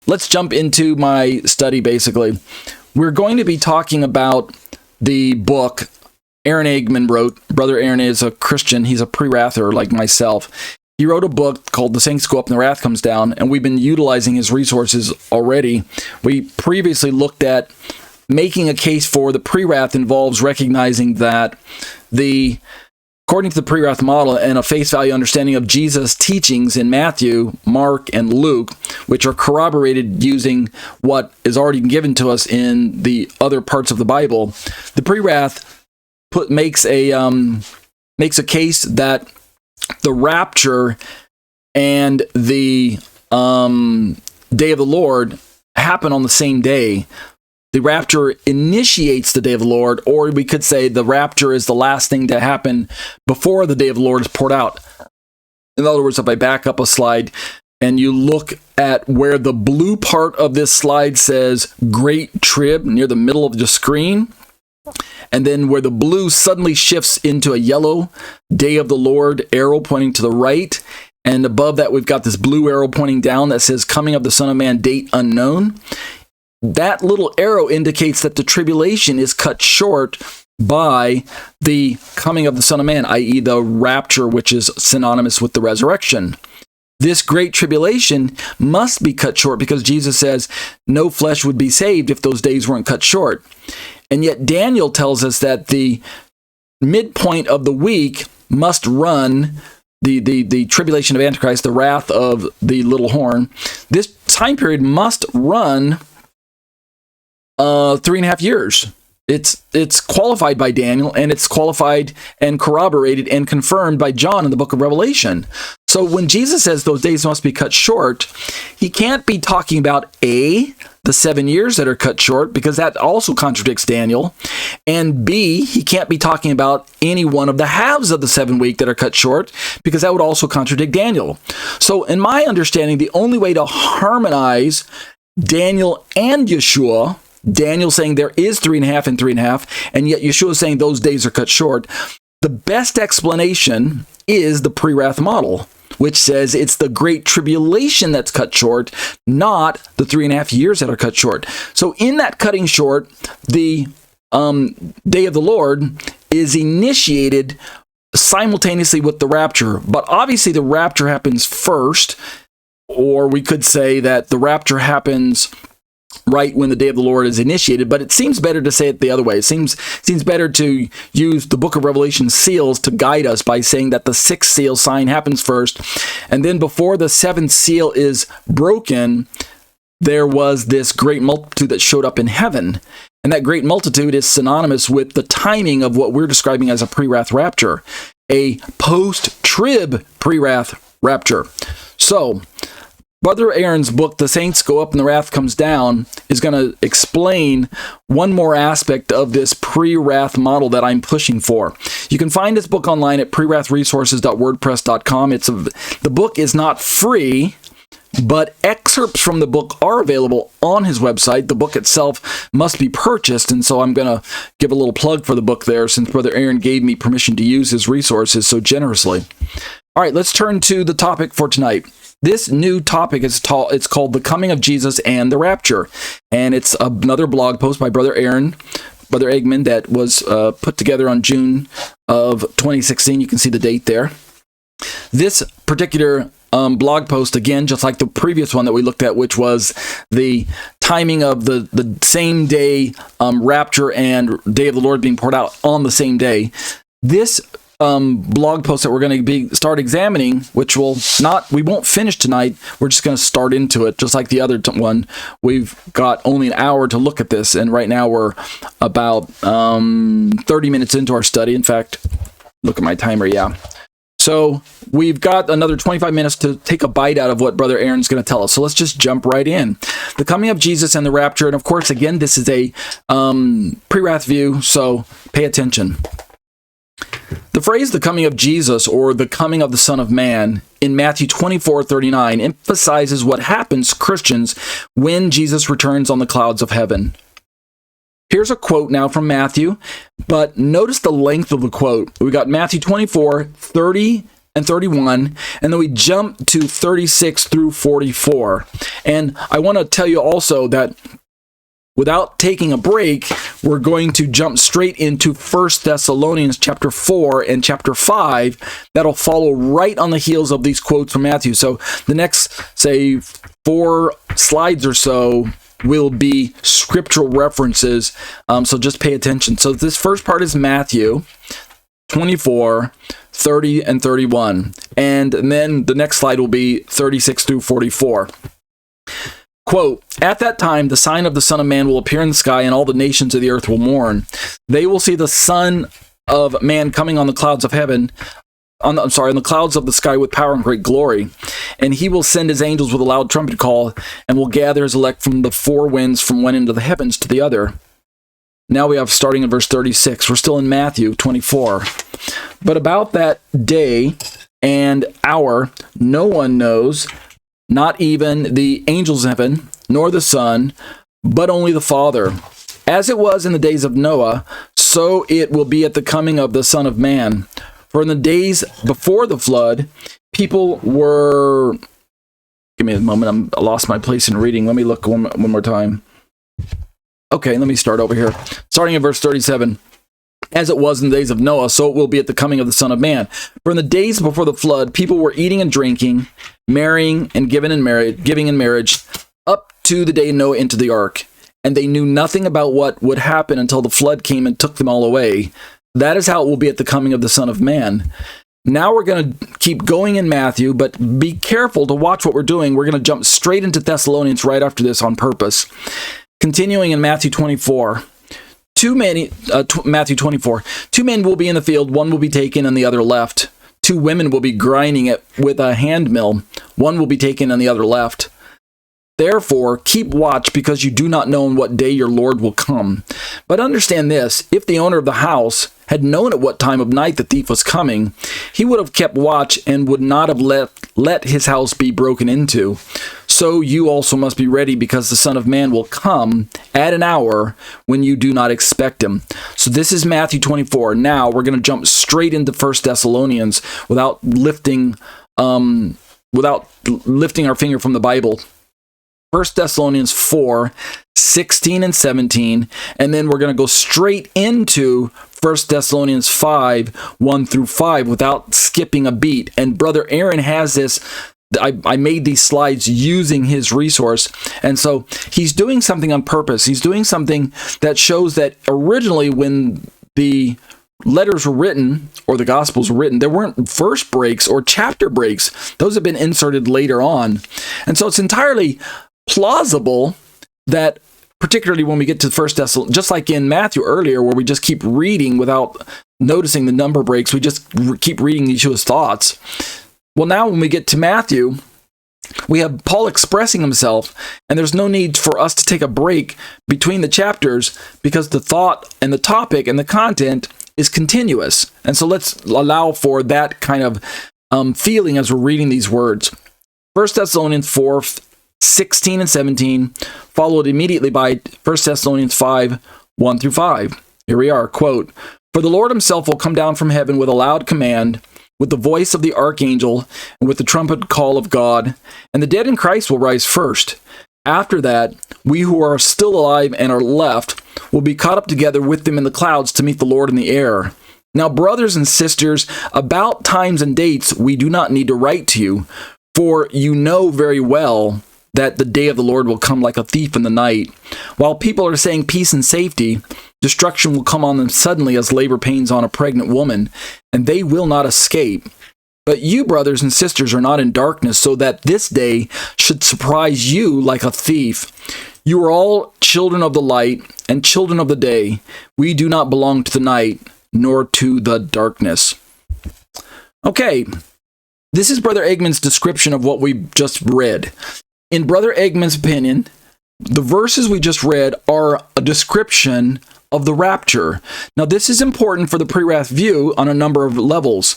let's jump into my study, basically. We're going to be talking about the book AARON EGGMAN wrote. Brother Aaron is a Christian. He's a pre-wrather like myself. He wrote a book called The Saints Go Up and the Wrath Comes Down, and we've been utilizing his resources already. We previously looked at making a case for the pre-wrath involves recognizing that according to the pre-wrath model and a face value understanding of Jesus' teachings in Matthew, Mark, and Luke, which are corroborated using what is already given to us in the other parts of the Bible, the pre-wrath makes a case that the rapture and the day of the Lord happen on the same day. The rapture initiates the day of the Lord, or we could say the rapture is the last thing to happen before the day of the Lord is poured out. In other words, if I back up a slide and you look at where the blue part of this slide says Great Trib near the middle of the screen, and then where the blue suddenly shifts into a yellow day of the Lord arrow pointing to the right, and above that we've got this blue arrow pointing down that says coming of the Son of Man, date unknown. That little arrow indicates that the tribulation is cut short by the coming of the Son of Man, i.e. the rapture, which is synonymous with the resurrection. This great tribulation must be cut short because Jesus says no flesh would be saved if those days weren't cut short. And yet Daniel tells us that the midpoint of the week must run the tribulation of Antichrist, the wrath of the little horn. This time period must run 3.5 years. It's qualified by Daniel, and it's qualified and corroborated and confirmed by John in the book of Revelation. So when Jesus says those days must be cut short, he can't be talking about the 7 years that are cut short, because that also contradicts Daniel, and B, he can't be talking about any one of the halves of the 7 week that are cut short, because that would also contradict Daniel. So in my understanding, the only way to harmonize Daniel and Yeshua, Daniel saying there is 3.5 and 3.5, and yet Yeshua saying those days are cut short, the best explanation is the pre-wrath model, which says it's the great tribulation that's cut short, not the 3.5 years that are cut short. So in that cutting short, the day of the Lord is initiated simultaneously with the rapture. But obviously the rapture happens first, or we could say that the rapture happens right when the day of the Lord is initiated, but it seems better to say it the other way. It seems better to use the book of Revelation seals to guide us by saying that the sixth seal sign happens first, and then before the seventh seal is broken, there was this great multitude that showed up in heaven. And that great multitude is synonymous with the timing of what we're describing as a pre-wrath rapture, a post-trib pre-wrath rapture. So, Brother Aaron's book, The Saints Go Up and the Wrath Comes Down, is going to explain one more aspect of this pre-wrath model that I'm pushing for. You can find this book online at prewrathresources.wordpress.com. The book is not free, but excerpts from the book are available on his website. The book itself must be purchased, and so I'm going to give a little plug for the book there, since Brother Aaron gave me permission to use his resources so generously. All right, let's turn to the topic for tonight. This new topic it's called The Coming of Jesus and the Rapture, and it's another blog post by Brother Eggman, that was put together on June of 2016. You can see the date there. This particular blog post, again, just like the previous one that we looked at, which was the timing of the same day rapture and day of the Lord being poured out on the same day. This blog post that we're going to start examining, which we won't finish tonight. We're just going to start into it, just like the other one. We've got only an hour to look at this, and right now we're about 30 minutes into our study. In fact, look at my timer, yeah. So we've got another 25 minutes to take a bite out of what Brother Aaron's going to tell us. So let's just jump right in. The coming of Jesus and the rapture, and of course, again, this is a pre-wrath view, so pay attention. The phrase "the coming of Jesus" or "the coming of the Son of Man" in Matthew 24:39 emphasizes what happens to Christians when Jesus returns on the clouds of heaven. Here's a quote now from Matthew, but notice the length of the quote. We got Matthew 24:30 and 31, and then we jump to 36 through 44. And I want to tell you also that without taking a break, we're going to jump straight into 1 Thessalonians chapter 4 and chapter 5. That'll follow right on the heels of these quotes from Matthew. So the next, say, 4 slides or so will be scriptural references. So just pay attention. So this first part is Matthew 24, 30, and 31. And then the next slide will be 36 through 44. Quote, "At that time, the sign of the Son of Man will appear in the sky, and all the nations of the earth will mourn. They will see the Son of Man coming on the clouds of heaven, on the clouds of the sky with power and great glory. And he will send his angels with a loud trumpet call, and will gather his elect from the 4 winds, from one end of the heavens to the other." Now we have, starting in verse 36, we're still in Matthew 24. "But about that day and hour no one knows, not even the angels in heaven, nor the Son, but only the Father. As it was in the days of Noah, so it will be at the coming of the Son of Man. For in the days before the flood, people were..." Give me a moment, I lost my place in reading. Let me look one more time. Okay, let me start over here. Starting in verse 37. "As it was in the days of Noah, so it will be at the coming of the Son of Man. For in the days before the flood, people were eating and drinking, marrying and giving in marriage, up to the day Noah entered the ark. And they knew nothing about what would happen until the flood came and took them all away. That is how it will be at the coming of the Son of Man." Now we're going to keep going in Matthew, but be careful to watch what we're doing. We're going to jump straight into Thessalonians right after this on purpose. Continuing in Matthew 24. Matthew 24. "2 men will be in the field, one will be taken and the other left. 2 women will be grinding it with a hand mill, one will be taken and the other left. Therefore, keep watch, because you do not know on what day your Lord will come. But understand this, if the owner of the house had known at what time of night the thief was coming, he would have kept watch and would not have let his house be broken into. So you also must be ready, because the Son of Man will come at an hour when you do not expect him." So this is Matthew 24. Now we're going to jump straight into 1 Thessalonians without lifting our finger from the Bible. 1 Thessalonians 4, 16 and 17, and then we're going to go straight into 1 Thessalonians 5, 1 through 5 without skipping a beat. And Brother Aaron has this. I made these slides using his resource, and so he's doing something on purpose. He's doing something that shows that originally when the letters were written, or the Gospels were written, there weren't verse breaks or chapter breaks. Those have been inserted later on. And so it's entirely plausible that, particularly when we get to 1 Thessalonians, just like in Matthew earlier, where we just keep reading without noticing the number breaks, we just keep reading Yeshua's thoughts. Well, now when we get to Matthew, we have Paul expressing himself, and there's no need for us to take a break between the chapters, because the thought and the topic and the content is continuous. And so let's allow for that kind of feeling as we're reading these words. 1 Thessalonians 4, 16 and 17, followed immediately by 1 Thessalonians 5, 1 through 5. Here we are, quote, "For the Lord himself will come down from heaven with a loud command, with the voice of the archangel, and with the trumpet call of God, and the dead in Christ will rise first. After that, we who are still alive and are left will be caught up together with them in the clouds to meet the Lord in the air. Now, brothers and sisters, about times and dates we do not need to write to you, for you know very well that the day of the Lord will come like a thief in the night. While people are saying peace and safety, destruction will come on them suddenly as labor pains on a pregnant woman, and they will not escape. But you, brothers and sisters, are not in darkness, so that this day should surprise you like a thief. You are all children of the light and children of the day. We do not belong to the night, nor to the darkness." Okay, this is Brother Eggman's description of what we just read. In Brother Eggman's opinion, the verses we just read are a description of the rapture. Now, this is important for the pre-wrath view on a number of levels.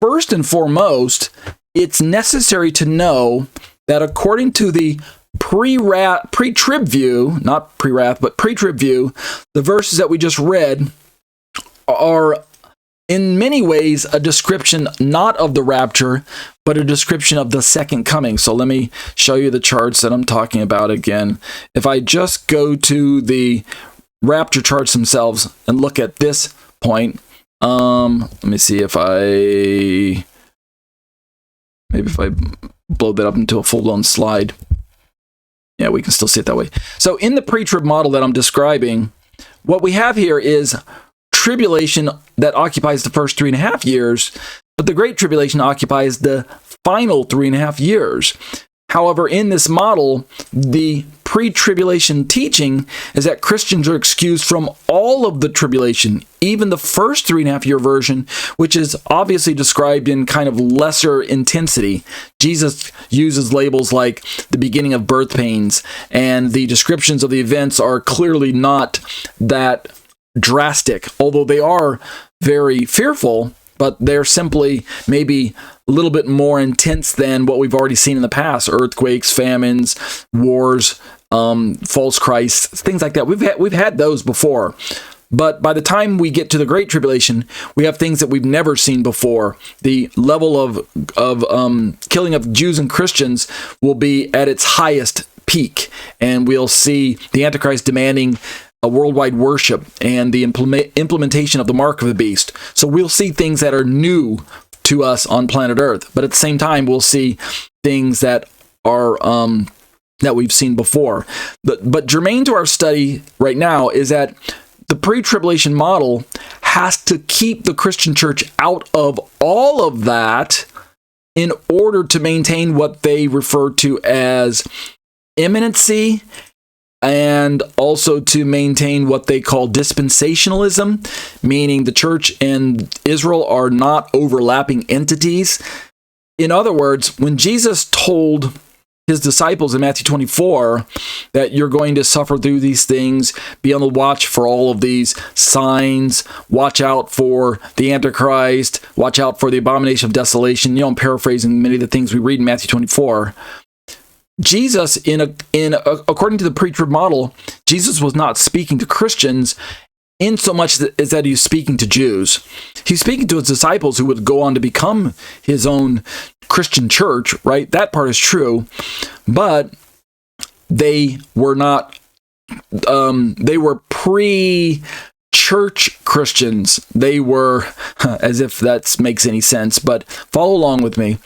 First and foremost, it's necessary to know that according to the pre-trib view, not pre-wrath, but pre-trib view, the verses that we just read are in many ways a description not of the rapture, but a description of the second coming. So let me show you the charts that I'm talking about again. If I just go to the rapture charts themselves and look at this point, let me see if I blow that up into a full-blown slide. Yeah, we can still see it that way. So in the pre-trib model that I'm describing, what we have here is tribulation that occupies the first 3.5 years, but the Great Tribulation occupies the final 3.5 years. However, in this model, the pre-tribulation teaching is that Christians are excused from all of the tribulation, even the first 3.5 year version, which is obviously described in kind of lesser intensity. Jesus uses labels like the beginning of birth pains, and the descriptions of the events are clearly not that drastic, although they are very fearful, but they're simply maybe a little bit more intense than what we've already seen in the past. Earthquakes, famines, wars, false Christs, things like that. We've had those before. But by the time we get to the Great Tribulation, we have things that we've never seen before. The level of killing of Jews and Christians will be at its highest peak, and we'll see the Antichrist demanding a worldwide worship and the implementation of the mark of the beast. So we'll see things that are new to us on planet Earth, but at the same time, we'll see things that are that we've seen before. But germane to our study right now is that the pre-tribulation model has to keep the Christian church out of all of that in order to maintain what they refer to as imminency, and also to maintain what they call dispensationalism, meaning the church and Israel are not overlapping entities. In other words, when Jesus told his disciples in Matthew 24 that you're going to suffer through these things, be on the watch for all of these signs, watch out for the Antichrist, watch out for the abomination of desolation. I'm paraphrasing many of the things we read in Matthew 24. Jesus, according to the pre-trib model, Jesus was not speaking to Christians in so much as that he's speaking to Jews. He's speaking to his disciples who would go on to become his own Christian church, right? That part is true, but they were not, they were pre-church Christians. They were, as if that makes any sense, but follow along with me.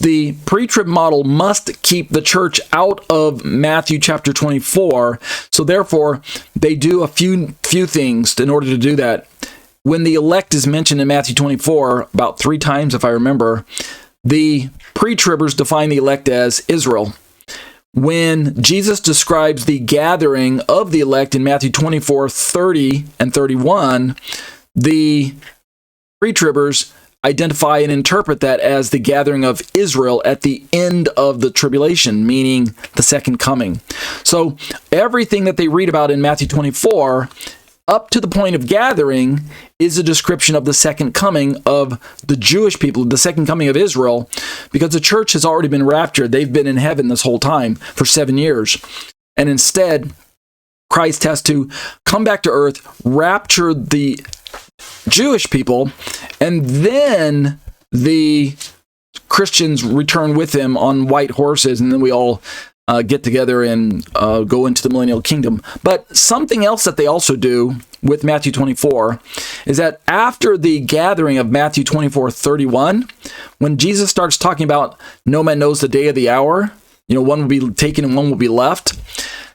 The pre-trib model must keep the church out of Matthew chapter 24, so therefore they do a few things in order to do that. When the elect is mentioned in Matthew 24, about 3 times if I remember, the pre-tribbers define the elect as Israel. When Jesus describes the gathering of the elect in Matthew 24, 30 and 31, the pre-tribbers identify and interpret that as the gathering of Israel at the end of the tribulation, meaning the second coming. So everything that they read about in Matthew 24, up to the point of gathering, is a description of the second coming of the Jewish people, the second coming of Israel, because the church has already been raptured. They've been in heaven this whole time for 7 years. And instead, Christ has to come back to earth, rapture the Jewish people, and then the Christians return with him on white horses, and then we all get together and go into the millennial kingdom. But something else that they also do with Matthew 24 is that after the gathering of Matthew 24:31, when Jesus starts talking about no man knows the day or the hour, one will be taken and one will be left.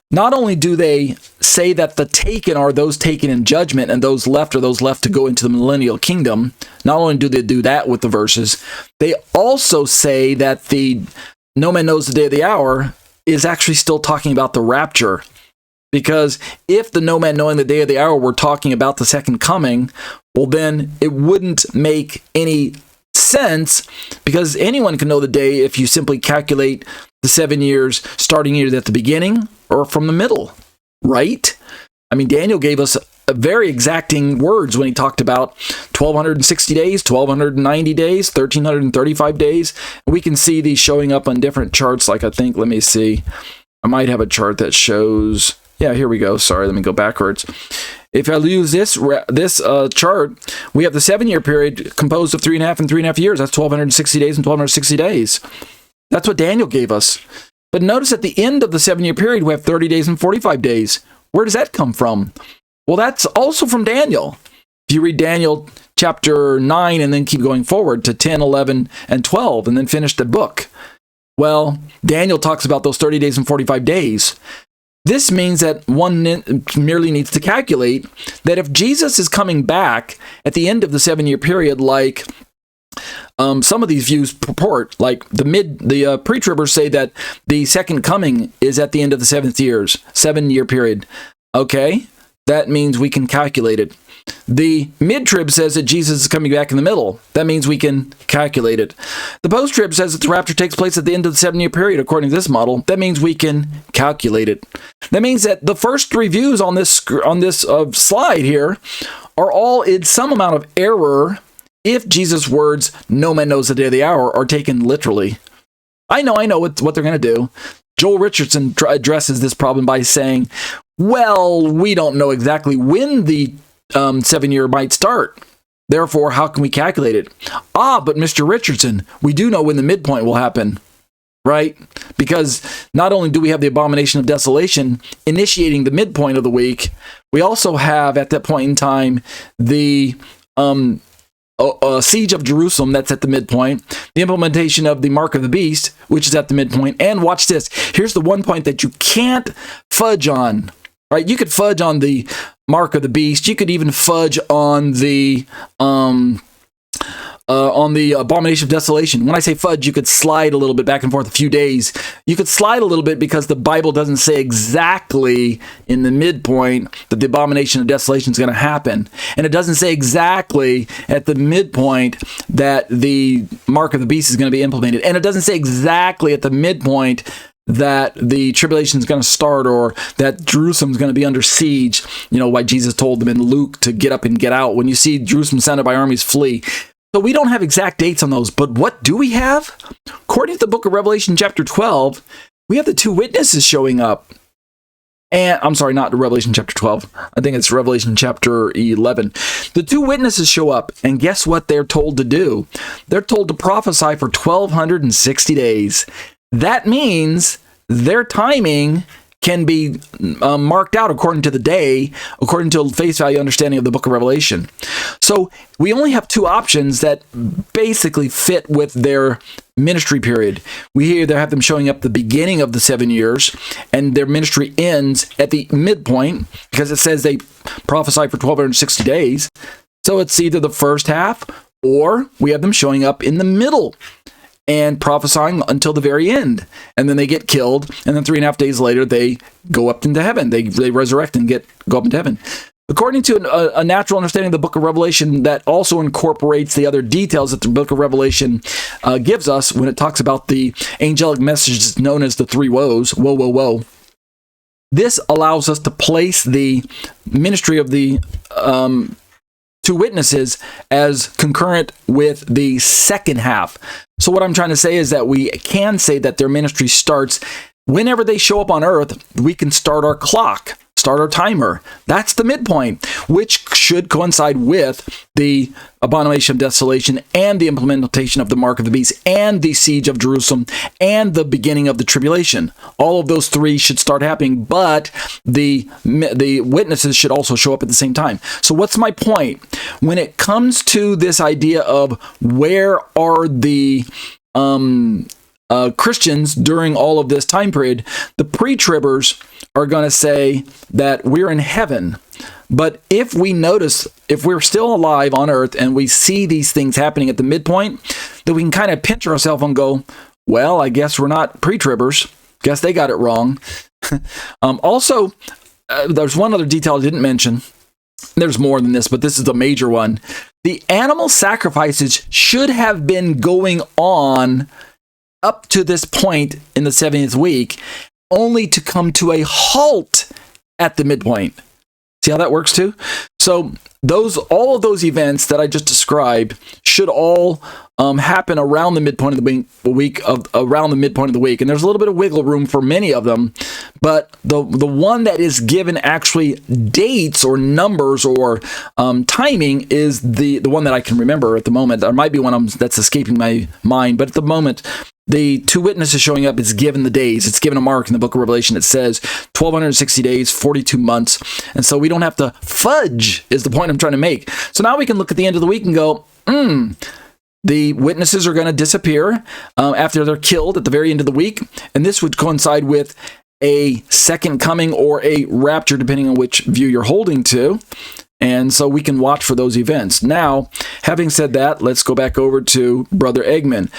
Not only do they say that the taken are those taken in judgment and those left are those left to go into the millennial kingdom, not only do they do that with the verses, they also say that the no man knows the day or the hour is actually still talking about the rapture. Because if the no man knowing the day or the hour were talking about the second coming, well then it wouldn't make any sense, because anyone can know the day if you simply calculate the 7 years starting either at the beginning or from the middle, right? I mean, Daniel gave us a very exacting words when he talked about 1,260 days, 1,290 days, 1,335 days. We can see these showing up on different charts, like let me see. I might have a chart that shows, yeah, here we go. Sorry, let me go backwards. If I use this chart, we have the 7-year period composed of 3.5 and 3.5 years. That's 1,260 days and 1,260 days. That's what Daniel gave us. But notice at the end of the 7-year period, we have 30 days and 45 days. Where does that come from? Well, that's also from Daniel. If you read Daniel chapter 9 and then keep going forward to 10, 11, and 12, and then finish the book, well, Daniel talks about those 30 days and 45 days. This means that one merely needs to calculate that if Jesus is coming back at the end of the 7-year period, like some of these views purport, like the pre-tribbers say that the second coming is at the end of the 7-year period. Okay, that means we can calculate it. The mid-trib says that Jesus is coming back in the middle. That means we can calculate it. The post-trib says that the rapture takes place at the end of the 7-year period, according to this model. That means we can calculate it. That means that the first 3 views on this slide here are all in some amount of error if Jesus' words, "No man knows the day or the hour," are taken literally. I know what they're going to do. Joel Richardson addresses this problem by saying, well, we don't know exactly when the 7-year might start. Therefore, how can we calculate it? But Mr. Richardson, we do know when the midpoint will happen, right? Because not only do we have the abomination of desolation initiating the midpoint of the week, we also have at that point in time the siege of Jerusalem, that's at the midpoint, the implementation of the mark of the beast, which is at the midpoint, and watch this. Here's the one point that you can't fudge on, right? You could fudge on the mark of the beast. You could even fudge on the abomination of desolation. When I say fudge, you could slide a little bit back and forth a few days. You could slide a little bit because the Bible doesn't say exactly in the midpoint that the abomination of desolation is going to happen. And it doesn't say exactly at the midpoint that the mark of the beast is going to be implemented. And it doesn't say exactly at the midpoint that the tribulation is going to start or that Jerusalem is going to be under siege. You know, why Jesus told them in Luke to get up and get out. When you see Jerusalem surrounded by armies, flee. So we don't have exact dates on those, but what do we have? According to the book of Revelation chapter 12, we have the 2 witnesses showing up. And I'm sorry, not Revelation chapter 12. I think it's Revelation chapter 11. The 2 witnesses show up, and guess what they're told to do? They're told to prophesy for 1,260 days. That means their timing can be marked out according to the day, according to face value understanding of the book of Revelation. So we only have 2 options that basically fit with their ministry period. We either have them showing up the beginning of the 7 years, and their ministry ends at the midpoint, because it says they prophesy for 1,260 days. So it's either the first half, or we have them showing up in the middle and prophesying until the very end. And then they get killed, and then 3.5 days later, they go up into heaven. They resurrect and go up into heaven. According to a natural understanding of the book of Revelation that also incorporates the other details that the book of Revelation gives us when it talks about the angelic messages known as the 3 woes, woe, woe, woe. This allows us to place the ministry of the 2 witnesses as concurrent with the second half. So what I'm trying to say is that we can say that their ministry starts whenever they show up on earth. We can start our clock, start our timer. That's the midpoint, which should coincide with the abomination of desolation and the implementation of the mark of the beast and the siege of Jerusalem and the beginning of the tribulation. All of those 3 should start happening, but the witnesses should also show up at the same time. So what's my point? When it comes to this idea of where are the Christians during all of this time period, the pre-tribbers are going to say that we're in heaven. But if we notice, if we're still alive on earth and we see these things happening at the midpoint, then we can kind of pinch ourselves and go, well, I guess we're not pre-tribbers. Guess they got it wrong. Also, there's one other detail I didn't mention. There's more than this, but this is the major one. The animal sacrifices should have been going on up to this point in the 70th week, only to come to a halt at the midpoint. See how that works too? So all of those events that I just described should all happen around the midpoint of the week, around the midpoint of the week. And there's a little bit of wiggle room for many of them, but the one that is given actually dates or numbers or timing is the one that I can remember at the moment. There might be one that's escaping my mind, but at the moment, the two witnesses showing up is given the days. It's given a mark in the book of Revelation. It says 1,260 days, 42 months. And so we don't have to fudge, is the point I'm trying to make. So now we can look at the end of the week and go, the witnesses are going to disappear after they're killed at the very end of the week. And this would coincide with a second coming or a rapture, depending on which view you're holding to. And so we can watch for those events. Now, having said that, let's go back over to Brother Eggman.